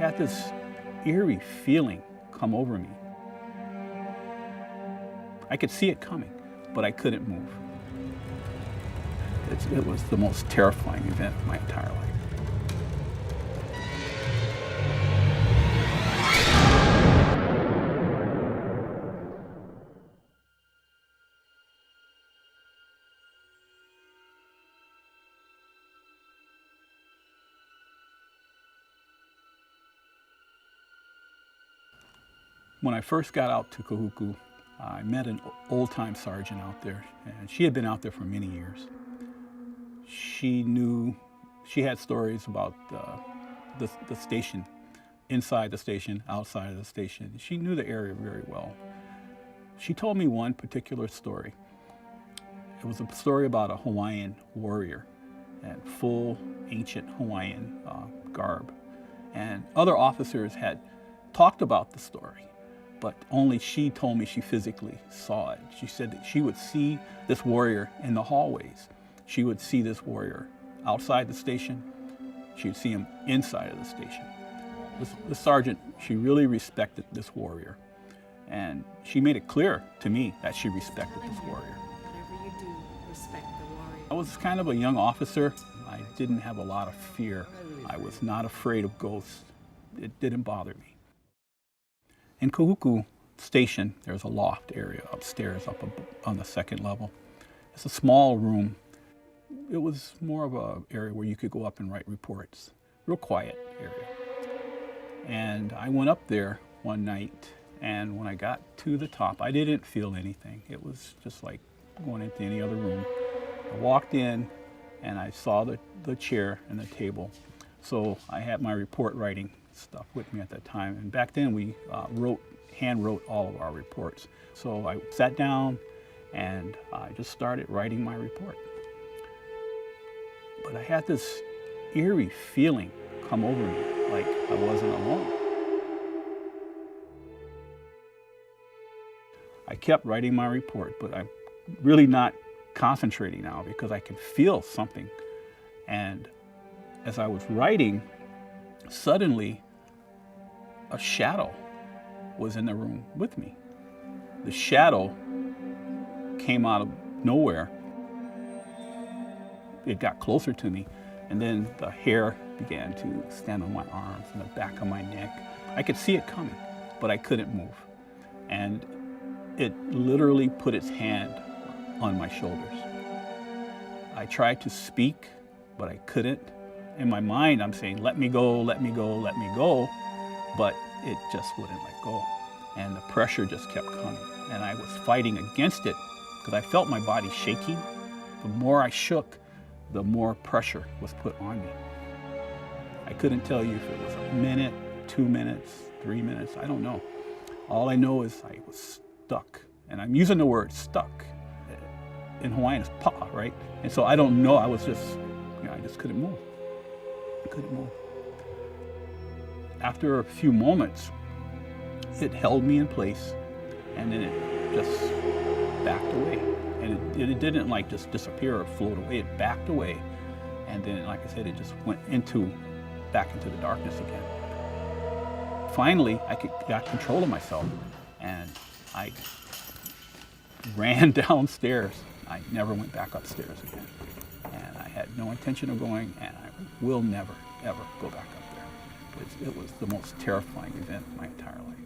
had this eerie feeling come over me. I could see it coming, but I couldn't move. It was the most terrifying event of my entire life. When I first got out to Kahuku, I met an old-time sergeant out there, and she had been out there for many years. She had stories about the station, inside the station, outside of the station. She knew the area very well. She told me one particular story. It was a story about a Hawaiian warrior and full ancient Hawaiian garb. And other officers had talked about the story, but only she told me she physically saw it. She said that she would see this warrior in the hallways. She would see this warrior outside the station. She would see him inside of the station. This sergeant, she really respected this warrior. And she made it clear to me that she respected this warrior. Whatever you do, respect the warrior. I was kind of a young officer. I didn't have a lot of fear. I was not afraid of ghosts. It didn't bother me. In Kahuku Station, there's a loft area upstairs up on the second level. It's a small room. It was more of an area where you could go up and write reports. Real quiet area. And I went up there one night, and when I got to the top, I didn't feel anything. It was just like going into any other room. I walked in, and I saw the chair and the table. So I had my report writing stuff with me at that time. And back then we hand wrote all of our reports. So I sat down and I just started writing my report. But I had this eerie feeling come over me, like I wasn't alone. I kept writing my report, but I'm really not concentrating now because I can feel something. And as I was writing, suddenly a shadow was in the room with me. The shadow came out of nowhere. It got closer to me, and then the hair began to stand on my arms and the back of my neck. I could see it coming, but I couldn't move. And it literally put its hand on my shoulders. I tried to speak, but I couldn't. In my mind, I'm saying, let me go, let me go, let me go, but it just wouldn't let go. And the pressure just kept coming. And I was fighting against it because I felt my body shaking. The more I shook, the more pressure was put on me. I couldn't tell you if it was a minute, 2 minutes, 3 minutes, I don't know. All I know is I was stuck. And I'm using the word stuck. In Hawaiian, it's pa'a, right? And so I don't know, I was just, I just couldn't move. I couldn't move. After a few moments, it held me in place, and then it just backed away. And it didn't like just disappear or float away, it backed away. And then, like I said, it just went back into the darkness again. Finally, I got control of myself, and I ran downstairs. I never went back upstairs again. And I had no intention of going, and I will never, ever go back up there. It was the most terrifying event of my entire life.